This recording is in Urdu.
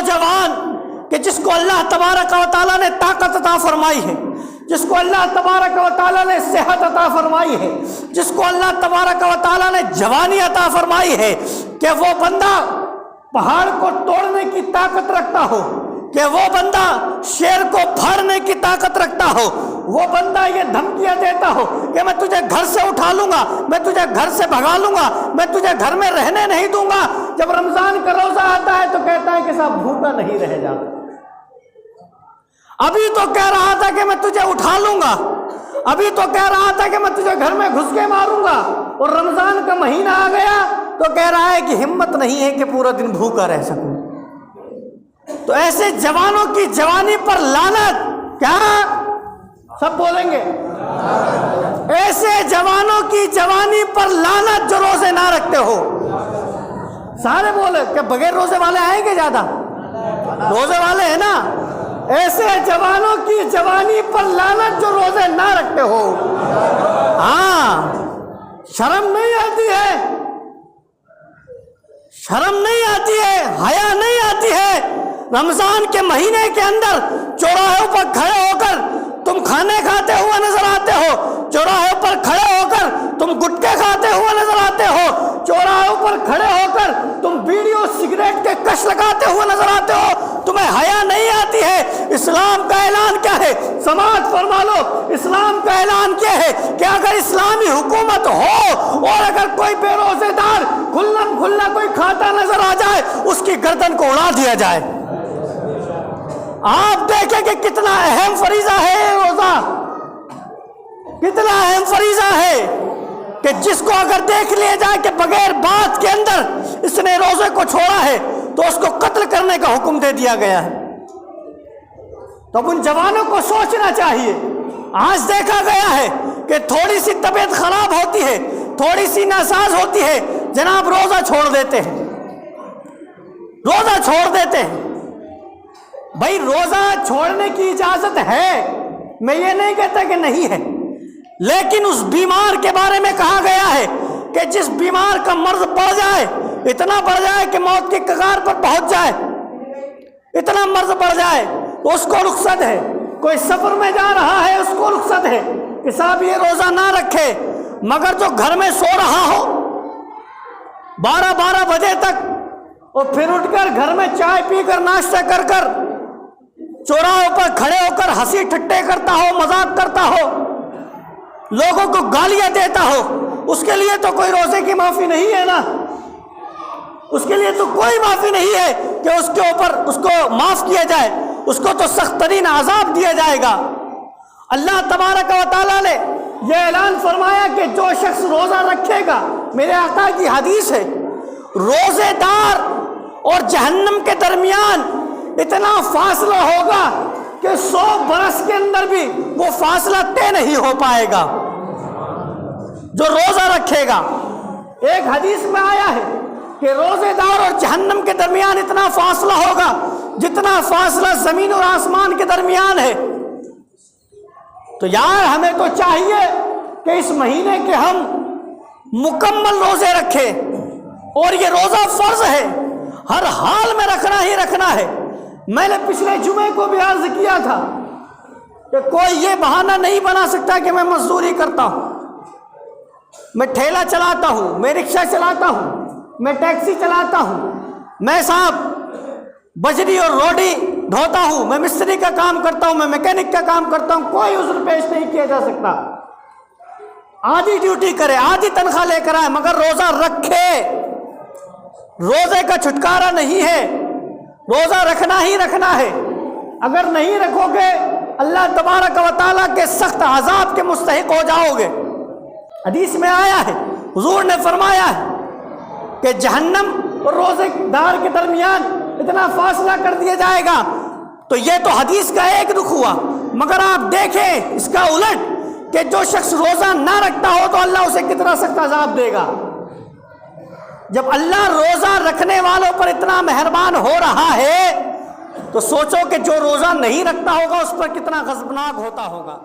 نوجوان کہ جس کو اللہ تبارک و تعالیٰ نے طاقت عطا فرمائی ہے، جس کو اللہ تبارک و تعالیٰ نے صحت عطا فرمائی ہے، جس کو اللہ تبارک و تعالیٰ نے جوانی عطا فرمائی ہے، کہ وہ بندہ پہاڑ کو توڑنے کی طاقت رکھتا ہو، کہ وہ بندہ شیر کو پھاڑنے کی طاقت رکھتا ہو، وہ بندہ یہ دھمکیاں دیتا ہو کہ میں تجھے گھر سے اٹھا لوں گا، میں تجھے گھر سے بھگا لوں گا، میں تجھے گھر میں رہنے نہیں دوں گا، جب رمضان کا روزہ آتا ہے تو کہتا ہے کہ صاحب بھوکا نہیں رہ جاتا، ابھی تو کہہ رہا تھا کہ میں تجھے اٹھا لوں گا، ابھی تو کہہ رہا تھا کہ میں تجھے گھر میں گھس کے ماروں گا، اور رمضان کا مہینہ آ گیا تو کہہ رہا ہے کہ ہمت نہیں ہے کہ پورا دن بھوکا رہ سکوں۔ تو ایسے جوانوں کی جوانی پر لعنت، کیا سب بولیں گے؟ ایسے جوانوں کی جوانی پر لعنت جو روزے نہ رکھتے ہو، سارے بولے کہ بغیر روزے والے آئیں گے زیادہ، روزے والے ہیں نا، ایسے جوانوں کی جوانی پر لعنت جو روزے نہ رکھتے ہو۔ ہاں، شرم نہیں آتی ہے، شرم نہیں آتی ہے، حیا نہیں آتی ہے، رمضان کے مہینے کے اندر چوراہوں پر کھڑے ہو کر تم کھانے کھاتے ہوئے نظر آتے ہو، چوراہوں پر کھڑے ہو کر تم گٹکے کھاتے ہوئے نظر آتے ہو، چوراہوں پر کھڑے ہو کر تم بیڑی اور سگریٹ کے کش لگاتے ہوئے نظر آتے ہو، تمہیں حیا نہیں آتی ہے۔ اسلام کا اعلان کیا ہے؟ سماعت فرما لو، اسلام کا اعلان کیا ہے کہ اگر اسلامی حکومت ہو اور اگر کوئی بے روزے دار کھلم کھلا کوئی کھاتا نظر آ جائے، اس کی گردن کو اڑا دیا جائے۔ آپ دیکھیں کہ کتنا اہم فریضہ ہے یہ روزہ، کتنا اہم فریضہ ہے کہ جس کو اگر دیکھ لیا جائے کہ بغیر بات کے اندر اس نے روزے کو چھوڑا ہے تو اس کو قتل کرنے کا حکم دے دیا گیا ہے۔ تو اب ان جوانوں کو سوچنا چاہیے۔ آج دیکھا گیا ہے کہ تھوڑی سی طبیعت خراب ہوتی ہے، تھوڑی سی ناساز ہوتی ہے، جناب روزہ چھوڑ دیتے ہیں، روزہ چھوڑ دیتے ہیں۔ بھائی روزہ چھوڑنے کی اجازت ہے، میں یہ نہیں کہتا کہ نہیں ہے، لیکن اس بیمار کے بارے میں کہا گیا ہے کہ جس بیمار کا مرض بڑھ جائے، اتنا بڑھ جائے کہ موت کی کگار پر پہنچ جائے، اتنا مرض بڑھ جائے تو اس کو رخصت ہے۔ کوئی سفر میں جا رہا ہے، اس کو رخصت ہے کہ صاحب یہ روزہ نہ رکھے، مگر جو گھر میں سو رہا ہو 12 بجے تک اور پھر اٹھ کر گھر میں چائے پی کر ناشتہ کر کر چوراہوں پر کھڑے ہو کر ہنسی ٹھٹے کرتا ہو، مذاق کرتا ہو، لوگوں کو گالیاں دیتا ہو، اس کے لیے تو کوئی روزے کی معافی نہیں ہے نا، اس کے لیے تو کوئی معافی نہیں ہے کہ اس کے اوپر اس کو معاف کیا جائے، اس کو تو سخت ترین عذاب دیا جائے گا۔ اللہ تبارک و تعالیٰ نے یہ اعلان فرمایا کہ جو شخص روزہ رکھے گا، میرے آقا کی حدیث ہے، روزے دار اور جہنم کے درمیان اتنا فاصلہ ہوگا کہ 100 برس کے اندر بھی وہ فاصلہ طے نہیں ہو پائے گا جو روزہ رکھے گا۔ ایک حدیث میں آیا ہے کہ روزے دار اور جہنم کے درمیان اتنا فاصلہ ہوگا جتنا فاصلہ زمین اور آسمان کے درمیان ہے۔ تو یار ہمیں تو چاہیے کہ اس مہینے کے ہم مکمل روزے رکھیں، اور یہ روزہ فرض ہے، ہر حال میں رکھنا ہی رکھنا ہے۔ میں نے پچھلے جمعے کو بھی عرض کیا تھا کہ کوئی یہ بہانہ نہیں بنا سکتا کہ میں مزدوری کرتا ہوں، میں ٹھیلا چلاتا ہوں، میں رکشہ چلاتا ہوں، میں ٹیکسی چلاتا ہوں، میں صاحب بجری اور روڈی ڈھوتا ہوں، میں مستری کا کام کرتا ہوں، میں میکینک کا کام کرتا ہوں، کوئی عذر پیش نہیں کیا جا سکتا۔ آدھی ڈیوٹی کرے، آدھی تنخواہ لے کر آئے، مگر روزہ رکھے۔ روزے کا چھٹکارا نہیں ہے، روزہ رکھنا ہی رکھنا ہے۔ اگر نہیں رکھو گے اللہ تبارک و تعالیٰ کے سخت عذاب کے مستحق ہو جاؤ گے۔ حدیث میں آیا ہے، حضور نے فرمایا ہے کہ جہنم اور روزے دار کے درمیان اتنا فاصلہ کر دیا جائے گا۔ تو یہ تو حدیث کا ایک رخ ہوا، مگر آپ دیکھیں اس کا الٹ کہ جو شخص روزہ نہ رکھتا ہو تو اللہ اسے کتنا سخت عذاب دے گا۔ جب اللہ روزہ رکھنے والوں پر اتنا مہربان ہو رہا ہے تو سوچو کہ جو روزہ نہیں رکھتا ہوگا اس پر کتنا غضبناک ہوتا ہوگا۔